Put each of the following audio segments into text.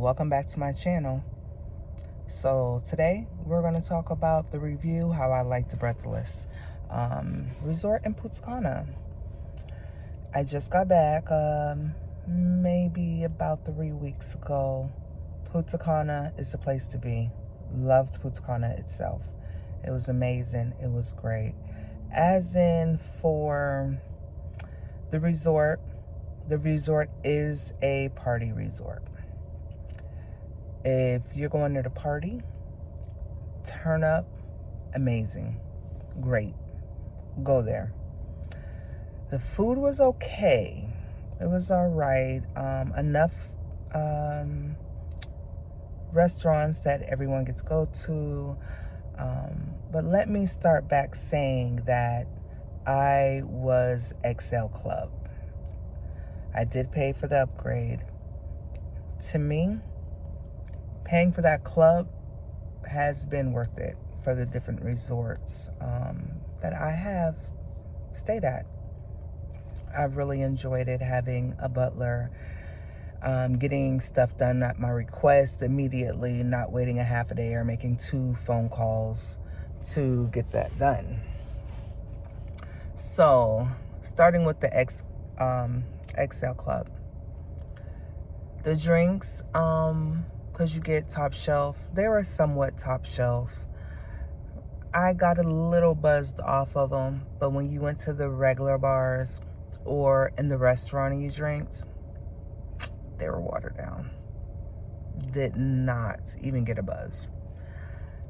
welcome back to my channel. So today we're going to talk about the review, how I like the Breathless Resort in Punta Cana. I just got back maybe about 3 weeks ago. Punta Cana is the place to be. Loved Punta Cana itself. It was amazing. It was great. As in for the resort is a party resort. If you're going there to party, turn up, amazing, great, go there. The food was okay. It was all right. Enough restaurants that everyone gets to go to. But let me start back saying that I was XL Club. I did pay for the upgrade. To me, paying for that club has been worth it for the different resorts that I have stayed at. I've really enjoyed it, having a butler, getting stuff done at my request immediately, not waiting a half a day or making 2 phone calls to get that done. So, starting with the XL Club. The drinks, because you get top shelf, they were somewhat top shelf. I got a little buzzed off of them, but when you went to the regular bars or in the restaurant and you drank, they were watered down. Did not even get a buzz.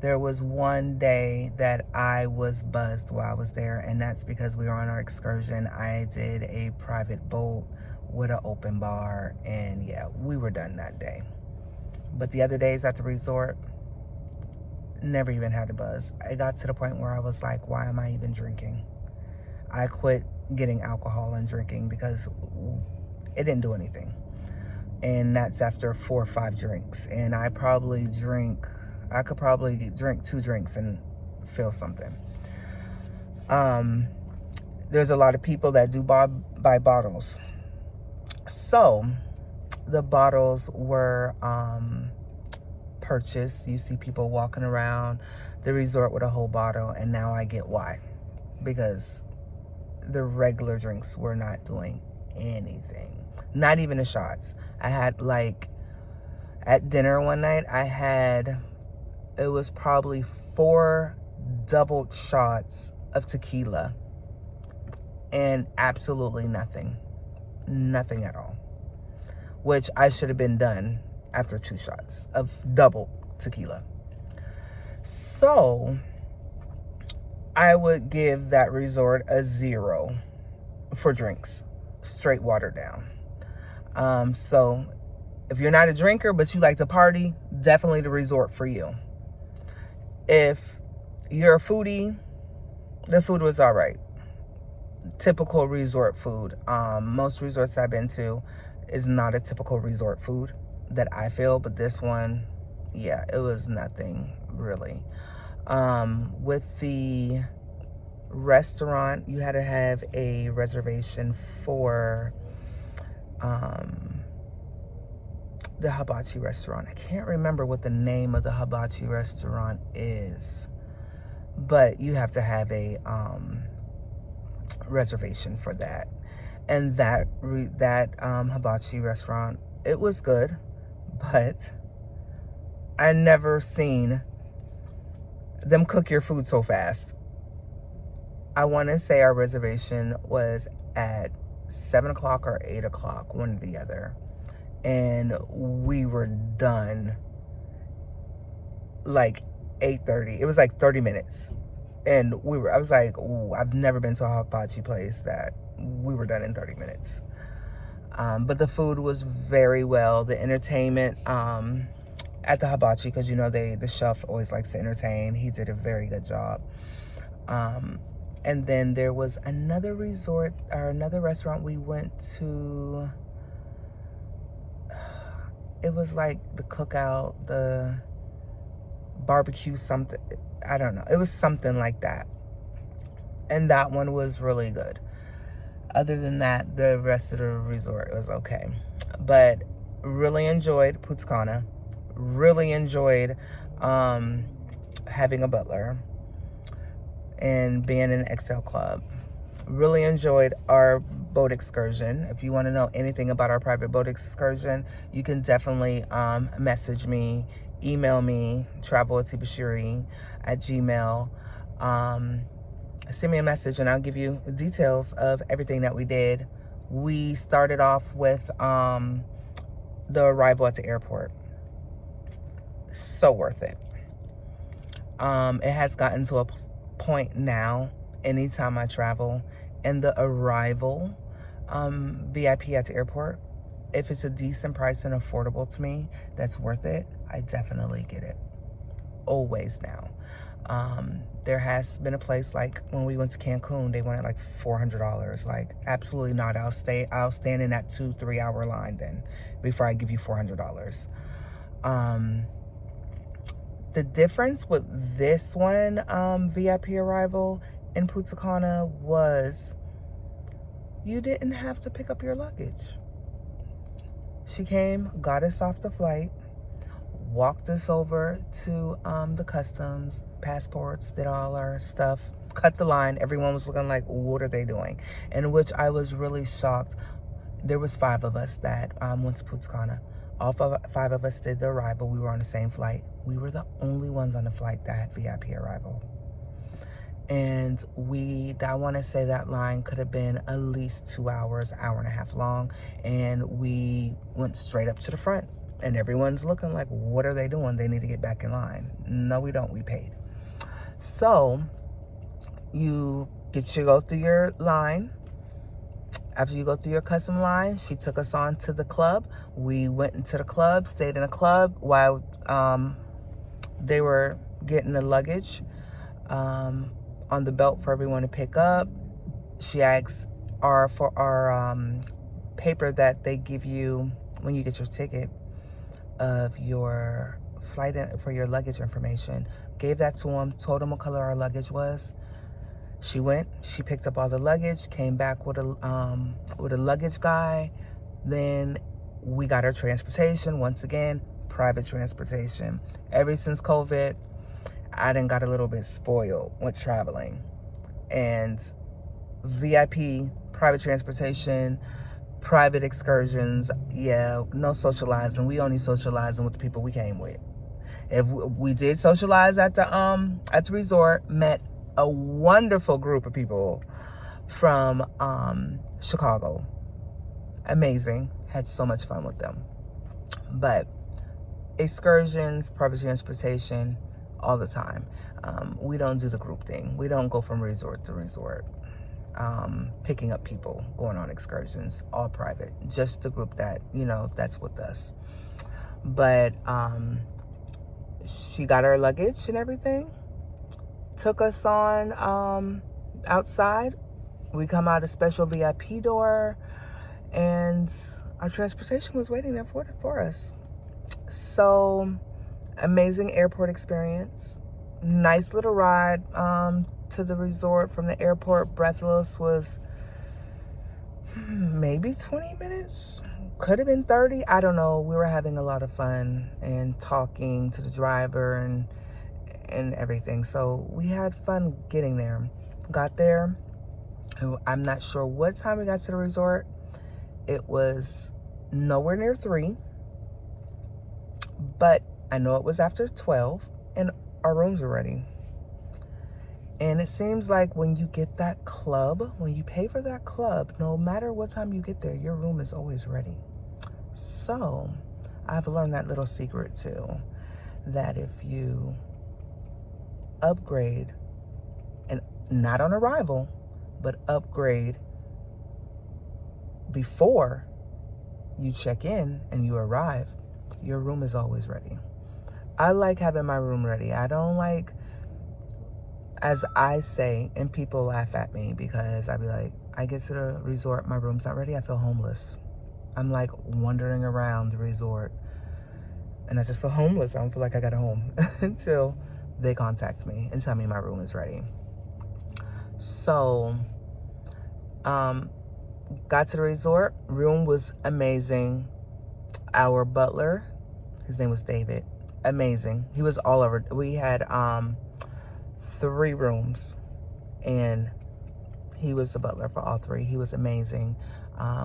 There was one day that I was buzzed while I was there, and that's because we were on our excursion. I did a private boat with an open bar, and yeah, we were done that day. But the other days at the resort, never even had a buzz. I got to the point where I was like, why am I even drinking? I quit getting alcohol and drinking because it didn't do anything. And that's after 4 or 5 drinks. And I could probably drink 2 drinks and feel something. There's a lot of people that do buy bottles. So the bottles were purchased. You see people walking around the resort with a whole bottle, and now I get why. Because the regular drinks were not doing anything. Not even the shots. I had, like, at dinner one night, it was probably 4 doubled shots of tequila and absolutely nothing. Nothing at all. Which I should have been done after 2 shots of double tequila. So I would give that resort a 0 for drinks. Straight watered down. So if you're not a drinker but you like to party, definitely the resort for you. If you're a foodie, the food was all right. Typical resort food. Most resorts I've been to is not a typical resort food that I feel, but this one, yeah, it was nothing really. With the restaurant, you had to have a reservation for the hibachi restaurant. I can't remember what the name of the hibachi restaurant is, but you have to have a reservation for that. And that hibachi restaurant, it was good, but I never seen them cook your food so fast. I want to say our reservation was at 7 o'clock or 8 o'clock, one or the other. And we were done like 8:30. It was like 30 minutes. And I was like, ooh, I've never been to a hibachi place that we were done in 30 minutes. But the food was very well. The entertainment at the hibachi, because you know the chef always likes to entertain. He did a very good job. And then there was another resort or another restaurant we went to. It was like the cookout, the barbecue something. I don't know. It was something like that. And that one was really good. Other than that, the rest of the resort was okay. But Really enjoyed Punta Cana. Really enjoyed having a butler and being in an XL club. Really enjoyed our boat excursion. If you want to know anything about our private boat excursion, you can definitely message me, email me, travel@gmail. Send me a message and I'll give you details of everything that we did. We started off with the arrival at the airport. So worth it. It has gotten to a point now, anytime I travel, and the arrival VIP at the airport, if it's a decent price and affordable to me, that's worth it, I definitely get it. Always now. There has been a place like when we went to Cancun, they wanted like $400. Like, absolutely not. I'll stand in that 2-3 hour line then before I give you $400. The difference with this one VIP arrival in Punta Cana was you didn't have to pick up your luggage. She came, got us off the flight, walked us over to the customs, passports, did all our stuff, cut the line. Everyone was looking like, what are they doing? In which I was really shocked. There was 5 of us that went to Punta Cana. All 5 of us did the arrival. We were on the same flight. We were the only ones on the flight that had VIP arrival. And I want to say that line could have been at least 2 hours, hour and a half long. And we went straight up to the front. And everyone's looking like, what are they doing? They need to get back in line. No, we don't. We paid. So you go through your line. After you go through your custom line, she took us on to the club. We went into the club, stayed in the club while they were getting the luggage on the belt for everyone to pick up. She asked for our paper that they give you when you get your ticket of your flight for your luggage information. Gave that to them, told them what color our luggage was. She went, she picked up all the luggage, came back with a luggage guy. Then we got our transportation. Once again, private transportation. Ever since COVID, I done got a little bit spoiled with traveling. And VIP, private transportation, private excursions, yeah, no socializing. We only socializing with the people we came with. If we did socialize at the resort, met a wonderful group of people from Chicago. Amazing. Had so much fun with them. But excursions, private transportation, all the time. We don't do the group thing. We don't go from resort to resort, picking up people, going on excursions, all private. Just the group that, that's with us. But she got our luggage and everything. Took us on outside. We come out a special VIP door, and our transportation was waiting there for us. So amazing airport experience. Nice little ride to the resort from the airport. Breathless was maybe 20 minutes. Could have been 30. I don't know. We were having a lot of fun and talking to the driver and everything. So we had fun getting there. Got there. I'm not sure what time we got to the resort. It was nowhere near 3. But I know it was after 12 and our rooms were ready. And it seems like when you get that club, when you pay for that club, no matter what time you get there, your room is always ready. So I've learned that little secret too, that if you upgrade, and not on arrival, but upgrade before you check in and you arrive, your room is always ready. I like having my room ready. I don't like, as I say, and people laugh at me because I be like, I get to the resort, my room's not ready, I feel homeless. I'm like wandering around the resort and I just feel homeless. I don't feel like I got a home until they contact me and tell me my room is ready. So, got to the resort. Room was amazing. Our butler, his name was David. Amazing. He was all over. We had 3 rooms, and he was the butler for all 3. He was amazing.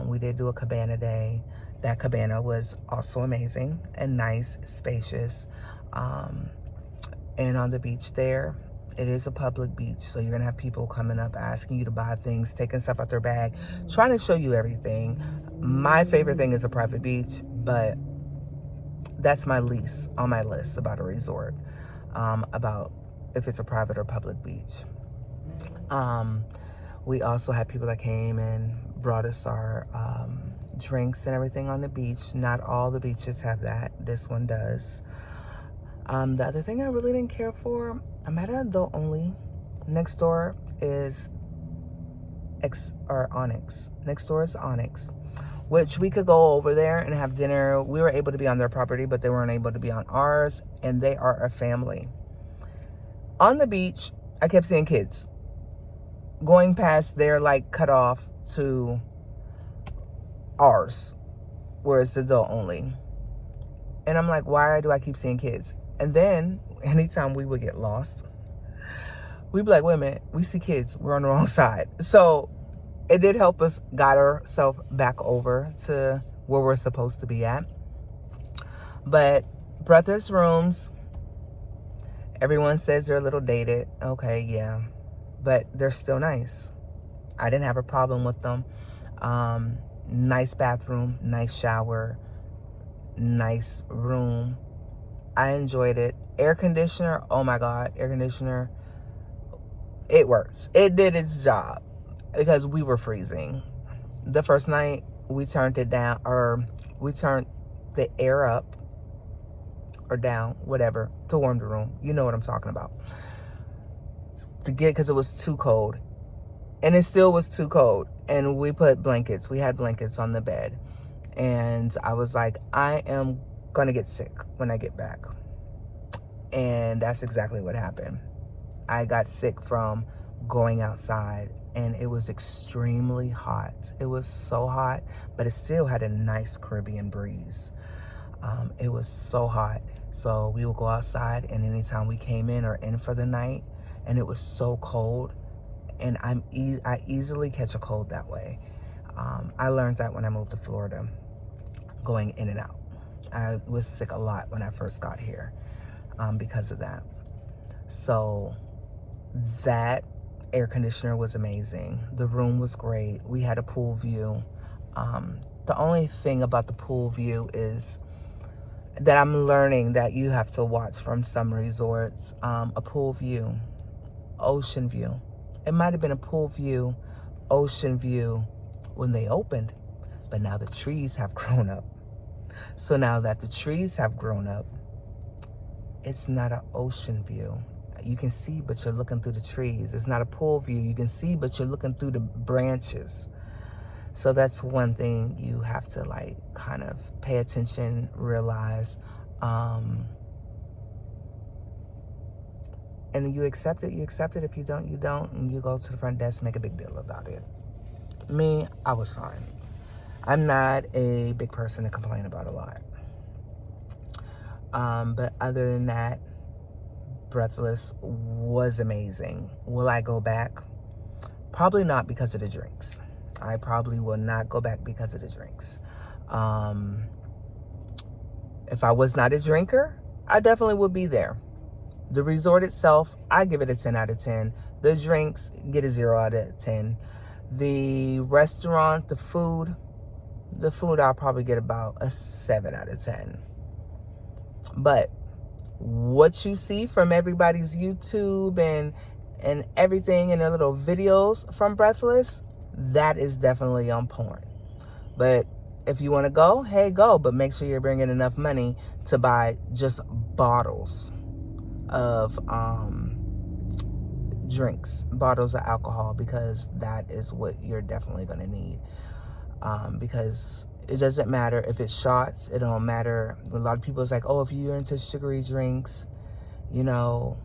We did do a cabana day. That cabana was also amazing and nice, spacious. And on the beach there, it is a public beach, so you're gonna have people coming up asking you to buy things, taking stuff out their bag, trying to show you everything. My favorite thing is a private beach, but that's my least on my list about a resort, about if it's a private or public beach. We also had people that came and brought us our drinks and everything on the beach. Not all the beaches have that. This one does. The other thing I really didn't care for, I'm at an adult only. Next door is Onyx. Next door is Onyx, which we could go over there and have dinner. We were able to be on their property, but they weren't able to be on ours, and they are a family. On the beach, I kept seeing kids going past their like cutoff to ours, where it's adult only. And I'm like, why do I keep seeing kids? And then anytime we would get lost, we'd be like, wait a minute, we see kids, we're on the wrong side. So it did help us guide ourselves back over to where we're supposed to be at. But Breathless rooms, everyone says they're a little dated. Okay, yeah, but they're still nice. I didn't have a problem with them. Nice bathroom, nice shower, nice room. I enjoyed it. Air conditioner, oh my God, air conditioner, it works. It did its job because we were freezing. The first night we turned it down, or we turned the air up or down, whatever, to warm the room. You know what I'm talking about. Because it was too cold. And it still was too cold. And we put blankets. We had blankets on the bed. And I was like, I am going to get sick when I get back. And that's exactly what happened. I got sick from going outside, and it was extremely hot. It was so hot, but it still had a nice Caribbean breeze. It was so hot. So we would go outside, and anytime we came in or in for the night, and it was so cold, and I easily catch a cold that way. I learned that when I moved to Florida, going in and out. I was sick a lot when I first got here because of that. So that air conditioner was amazing. The room was great. We had a pool view. The only thing about the pool view is that I'm learning that you have to watch from some resorts. A pool view, ocean view. It might have been a pool view, ocean view when they opened, but now the trees have grown up. So now that the trees have grown up, it's not an ocean view. You can see, but you're looking through the trees. It's not a pool view. You can see, but you're looking through the branches. So that's one thing you have to like kind of pay attention, realize. And you accept it, you accept it. If you don't, you don't. And you go to the front desk, make a big deal about it. Me, I was fine. I'm not a big person to complain about a lot. But other than that, Breathless was amazing. Will I go back? Probably not because of the drinks. I probably will not go back because of the drinks. If I was not a drinker, I definitely would be there. The resort itself, I give it a 10 out of 10. The drinks, get a 0 out of 10. The restaurant, the food, I'll probably get about a 7 out of 10. But what you see from everybody's YouTube and everything and their little videos from Breathless, that is definitely on point. But if you want to go, hey, go. But make sure you're bringing enough money to buy just bottles of drinks, bottles of alcohol, because that is what you're definitely going to need. Because it doesn't matter if it's shots. It don't matter. A lot of people is like, oh, if you're into sugary drinks, you know,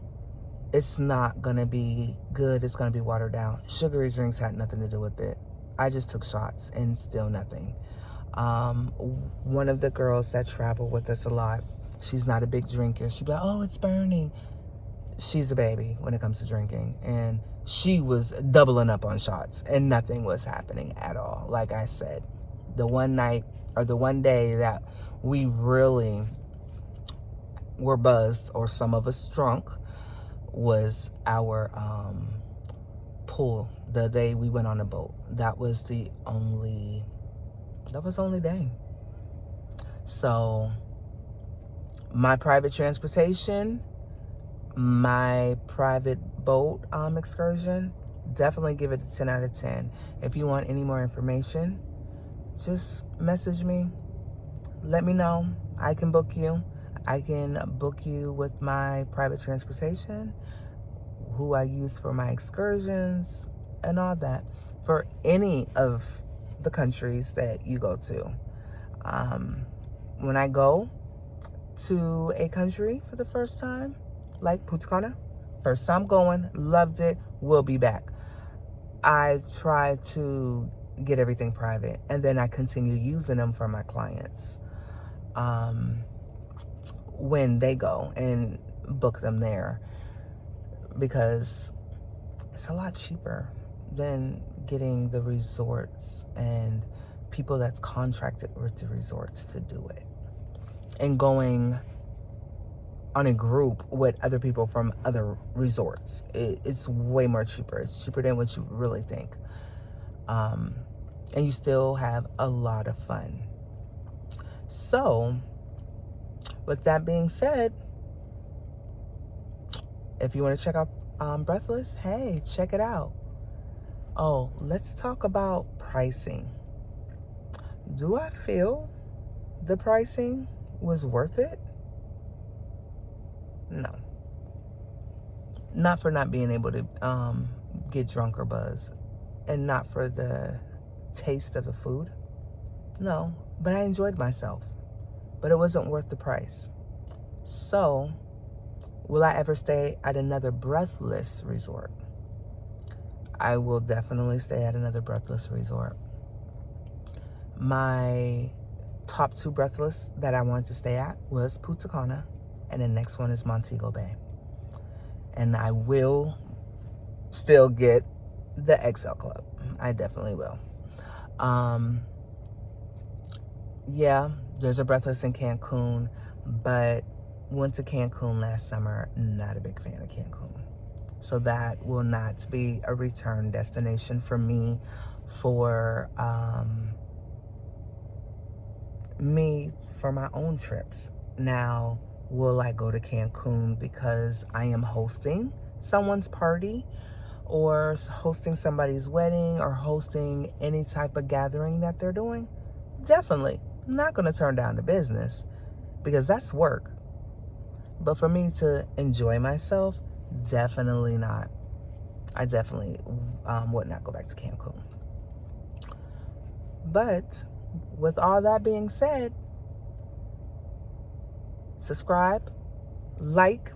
it's not going to be good. It's going to be watered down. Sugary drinks had nothing to do with it. I just took shots and still nothing. One of the girls that travel with us a lot, she's not a big drinker. She'd be like, oh, it's burning. She's a baby when it comes to drinking. And she was doubling up on shots and nothing was happening at all. Like I said, the one night or the one day that we really were buzzed, or some of us drunk, was our pool. The day we went on a boat. That was the only day. So my private transportation, my private boat excursion, definitely give it a 10 out of 10. If you want any more information, just message me. Let me know. I can book you. I can book you with my private transportation, who I use for my excursions, and all that, for any of the countries that you go to. When I go to a country for the first time, like Punta Cana, first time going, loved it, will be back. I try to get everything private, and then I continue using them for my clients when they go, and book them there, because it's a lot cheaper than getting the resorts and people that's contracted with the resorts to do it, and going on a group with other people from other resorts. It's way more cheaper. It's cheaper than what you really think. And you still have a lot of fun. So, with that being said, if you want to check out Breathless, hey, check it out. Oh, let's talk about pricing. Do I feel the pricing was worth it? No. Not for not being able to get drunk or buzz, and not for the taste of the food. No, but I enjoyed myself. But it wasn't worth the price. So, will I ever stay at another Breathless resort? I will definitely stay at another Breathless resort. My top 2 Breathless that I wanted to stay at was Punta Cana, and the next one is Montego Bay. And I will still get the XL Club. I definitely will. Yeah, there's a Breathless in Cancun, but went to Cancun last summer. Not a big fan of Cancun. So that will not be a return destination for me for my own trips. Now, will I go to Cancun because I am hosting someone's party, or hosting somebody's wedding, or hosting any type of gathering that they're doing? Definitely. I'm not going to turn down the business, because that's work. But for me to enjoy myself, definitely not. I definitely would not go back to Cancun. But with all that being said, subscribe, like,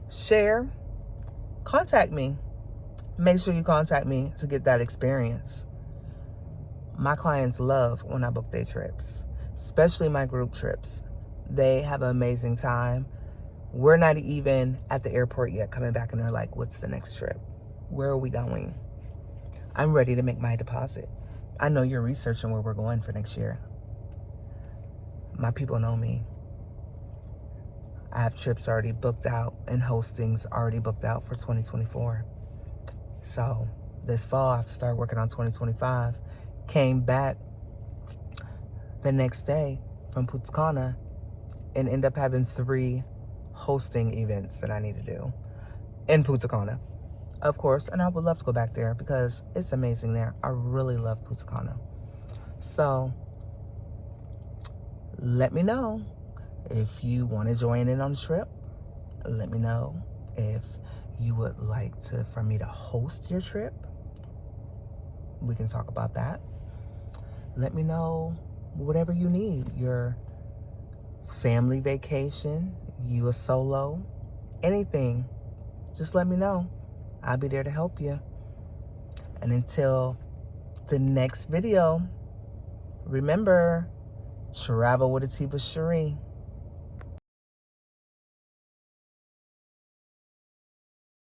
share, contact me. Make sure you contact me to get that experience. My clients love when I book their trips, especially my group trips. They have an amazing time. We're not even at the airport yet, coming back, and they're like, what's the next trip? Where are we going? I'm ready to make my deposit. I know you're researching where we're going for next year. My people know me. I have trips already booked out and hostings already booked out for 2024. So this fall, I have to start working on 2025. Came back the next day from Punta Cana and end up having 3 hosting events that I need to do in Punta Cana, of course. And I would love to go back there because it's amazing there. I really love Punta Cana. So let me know if you want to join in on the trip. Let me know if you would like for me to host your trip. We can talk about that. Let me know whatever you need. Your family vacation, you a solo, anything. Just let me know. I'll be there to help you. And until the next video, Remember, travel with a T with Cherie.